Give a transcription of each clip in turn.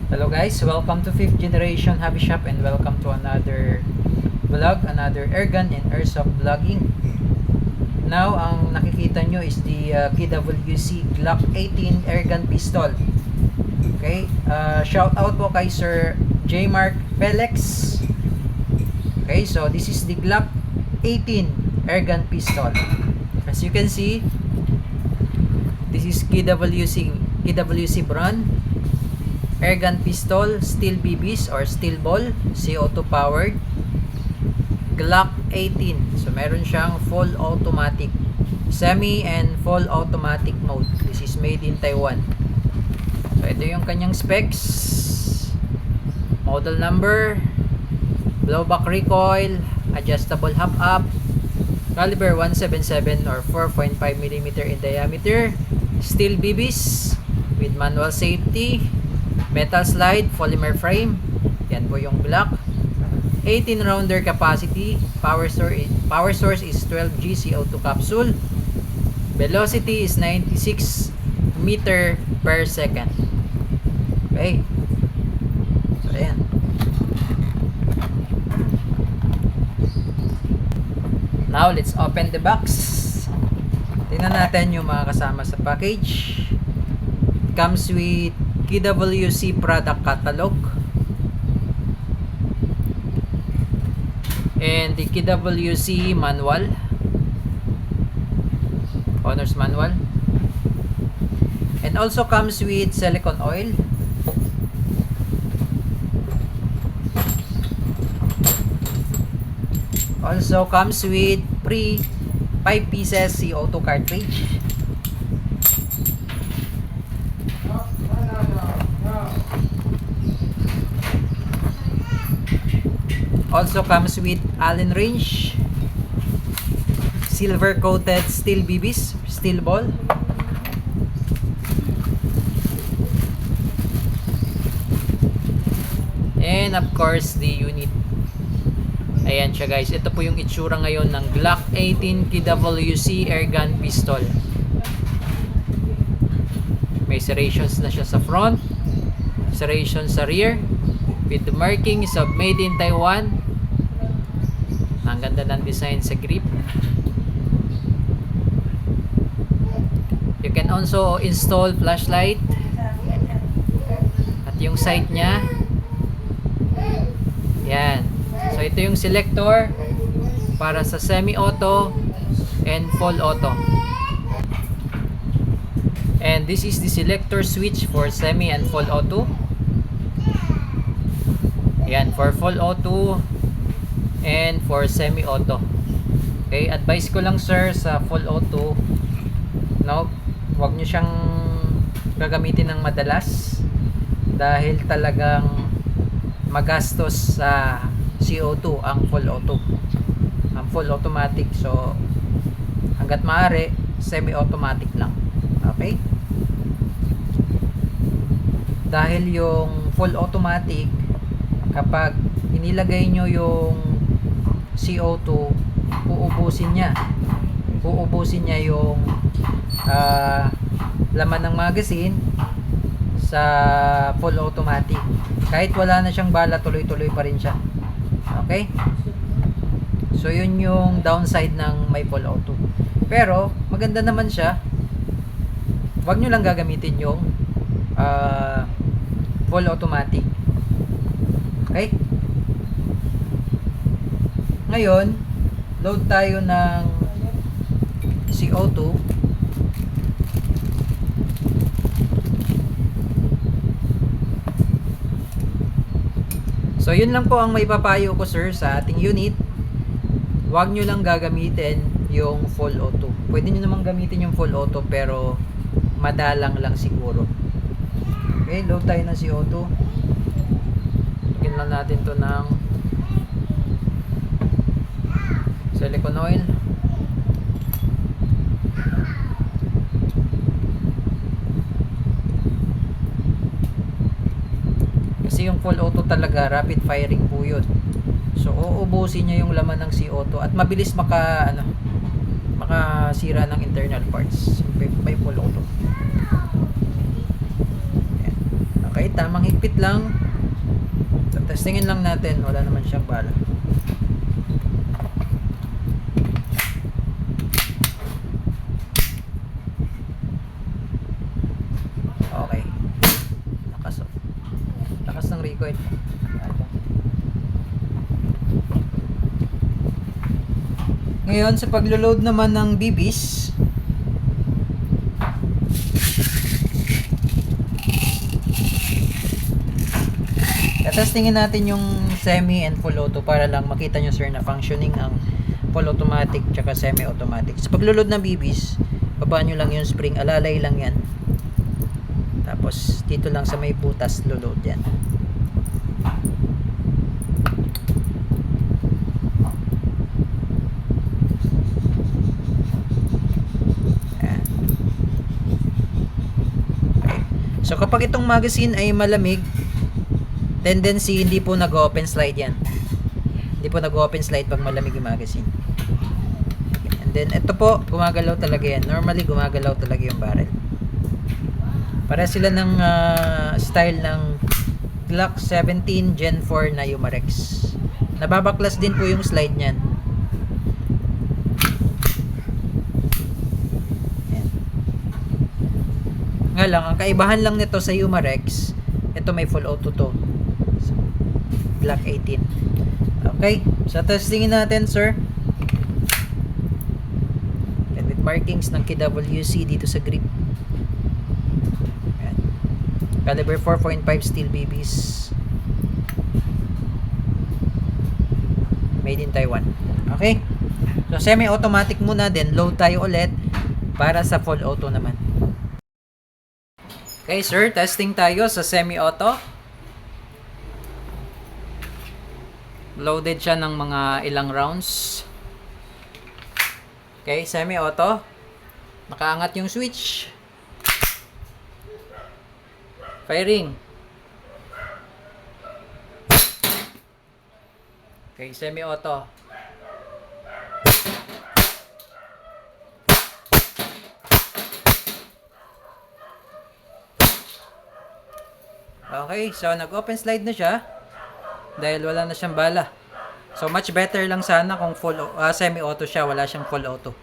Hello guys, welcome to 5th Generation Hobby Shop and welcome to another vlog, another airgun and airsoft vlogging. Now, ang nakikita nyo is the PWC Glock 18 airgun pistol. Okay, shout out po kay Sir J. Mark Felix. Okay, so this is the Glock 18 airgun pistol. As you can see, this is KWC brand airgun pistol, steel BBs or steel ball, CO2 powered, Glock 18. So meron siyang full automatic, semi and full automatic mode. This is made in Taiwan. So ito yung kanyang specs, model number, blowback recoil, adjustable hop up, caliber 177 or 4.5mm in diameter, steel BBs with manual safety, metal slide, polymer frame. Yan po yung Glock. 18 rounder capacity. Power source is 12G CO2 capsule. Velocity is 96 meter per second. Okay. So ayan. Now let's open the box. Tingnan natin yung mga kasama sa package. Comes with KWC product catalog and the KWC manual, owner's manual, and also comes with silicone oil, also comes with free 5 pieces CO2 cartridge, also comes with Allen wrench, silver coated steel BBs, steel ball, and of course the unit. Ayan siya guys, ito po yung itsura ngayon ng Glock 18 KWC airgun pistol. May serrations na siya sa front, serrations sa rear, with the markings of made in Taiwan. Ang ganda ng design sa grip. You can also install flashlight at yung sight nya. Yan. So ito yung selector para sa semi-auto and full auto. And this is the selector switch for semi and full auto. Yan, for full auto and for semi auto. Okay, advice ko lang sir sa full auto, no, wag nyo siyang gagamitin ng madalas dahil talagang magastos sa CO2 ang full auto, ang full automatic. So hanggat maaari semi automatic lang. Okay, dahil yung full automatic, kapag inilagay nyo yung CO2, uubusin niya yung laman ng magazine sa full automatic. Kahit wala na siyang bala, tuloy-tuloy pa rin siya. Okay, so yun yung downside ng may full auto. Pero maganda naman siya. Wag nyo lang gagamitin yung full automatic. Okay? Ngayon, load tayo ng CO2. So, yun lang po ang may papayo ko sir sa ating unit. Huwag nyo lang gagamitin yung full auto. Pwede nyo namang gamitin yung full auto pero madalang lang siguro. Okay, load tayo ng CO2. Lagyan lang natin to ng silicone oil. Kasi yung full auto talaga rapid firing po yun. So uubusin niya yung laman ng CO2 at mabilis makasira ng internal parts. May full auto. Okay, tamang higpit lang. So, testingin lang natin. Wala naman siyang bala. Okay. Lakas, oh. Lakas ng recoil. Ngayon, sa paglo-load naman ng BBs, testingin natin yung semi and full auto para lang makita nyo sir na functioning ang full automatic tsaka semi automatic. Sa paglo-load ng BBs, baba nyo lang yung spring, alalay lang yan. Tapos dito lang sa may butas lo-load yan. So kapag itong magazine ay malamig, tendency hindi po nag-open slide yan. Hindi po nag-open slide pag malamig yung magazine. And then ito po, gumagalaw talaga yan. Normally gumagalaw talaga yung barrel. Para sila ng style ng Glock 17 Gen 4 na Umarex. Nababaklas din po yung slide niyan. Nga lang, ang kaibahan lang nito sa Umarex, ito may full auto to. Glock 18. Okay, so testingin natin sir. And with markings ng KWC dito sa grip. Ayan. Caliber 4.5 steel BBs. Made in Taiwan. Okay. So semi-automatic muna, then load tayo ulit para sa full auto naman. Okay sir, testing tayo sa semi-auto. Loaded siya ng mga ilang rounds. Okay, semi-auto. Nakaangat yung switch. Firing. Okay, semi-auto. Okay, so nag-open slide na siya dahil wala na siyang bala. So much better lang sana kung full semi-auto siya, wala siyang full auto.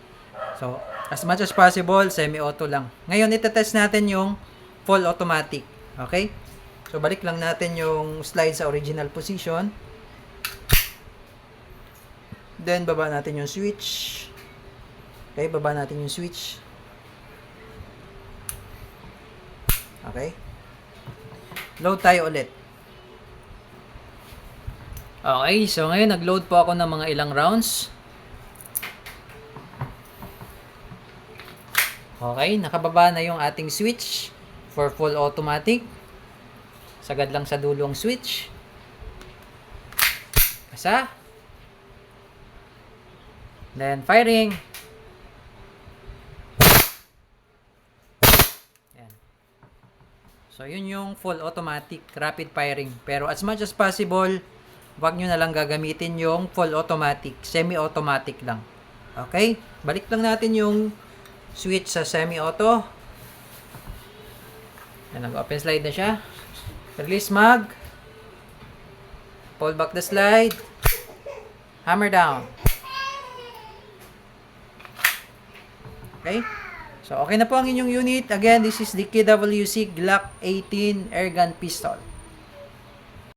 So as much as possible, semi-auto lang. Ngayon itetest natin yung full automatic. Okay? So balik lang natin yung slide sa original position. Then baba natin yung switch. Okay, baba natin yung switch. Okay? Load tayo ulit. Okay, so ngayon nag-load po ako ng mga ilang rounds. Okay, nakababa na yung ating switch for full automatic. Sagad lang sa dulong switch. Isa. Then firing. So, yun yung full automatic rapid firing. Pero as much as possible, wag nyo na lang gagamitin yung full automatic. Semi-automatic lang. Okay? Balik lang natin yung switch sa semi-auto. Nag-open slide na siya. Release mag. Pull back the slide. Hammer down. Okay? So, okay na po ang inyong unit. Again, this is the KWC Glock 18 Airgun Pistol.